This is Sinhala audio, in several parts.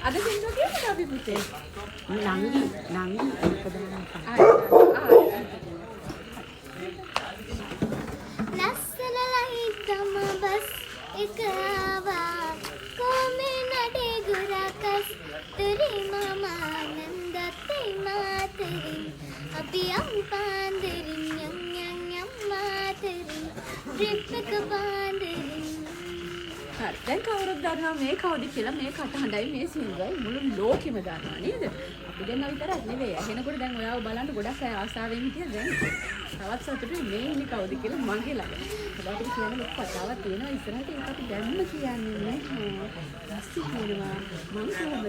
අද සින්දුව කියන්නද අපි පුතේ? නංගි ඒක දාන්න. ලස්සන ලහිතම බස් එක ආවා කොමේ නඩේ ගුරකස් තුරි මම ආනන්දතේ මාතරින් අපි අම්පාන්දරින් යම් යම් යම් මාතරින් ට්‍රිප් එක පාන්දරින්. හරි. දැන් කවුරුත් දන්නවා මේ කවුද කියලා මේ කටහඬයි මේ සින්දුවයි මුළු ලෝකෙම දන්නවා නේද? අපි දෙන්නා විතරක් නෙවෙයි. ඇහෙනකොට දැන් ඔයාව බලන්න ගොඩක් අය ආසාවෙන් හිටියා දැන්. තවත් සතුටුයි මේ ඉන්නේ කවුද කියලා මගේ ළඟ. ඔයාලට කියන්න ලොකු කතාවක් තියෙනවා ඉස්සරහට ඒක අපි දැන්ම කියන්නේ නැහැ. ඊපස්සේ කියනවා මම කොහොමද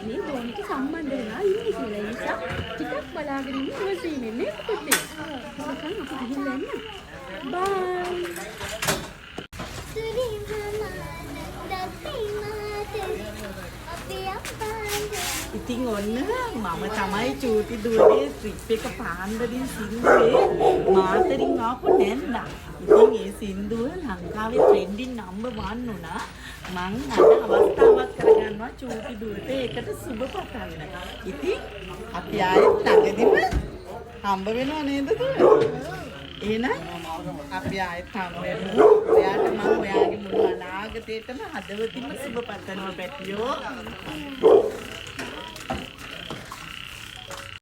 මේ ගෝනිට සම්බන්ධ වෙලා ඉන්නේ කියලා. ඒ නිසා ටිකක් බලාගෙන ඉන්න ඉවසීමෙන් නේ පුතේ. අපි ගිහිල්ලා එන්න. බයි. තුරි මම ආනන්දතේ මාතරින් අපි අම්පාන්දරින්. ඉතින් ඔන්න මම තමයි චූටි දුවගේ ට්‍රිප් එක පාන්දරින් සින්දුවේ මාතරින් ආපු නැන්දා. ඉතින් ඒ සින්දුව ලංකාවේ ට්‍රෙන්ඩින් නම්බර් 1 වුණා. මං අද අවස්ථාවක් කරගන්නවා චූටි දුවට ඒකට සුබ පතන්න. ඉතින් අපි ආයෙත් ළඟදිම හම්බ වෙනව නේද දුව? එහෙනම් අපි ආයෙත් හම්බ වෙමු. ඔයාට මම ඔයාගේ මුළු අනාගතේටම හදවතින්ම සුබ පතනවා පැටියෝ.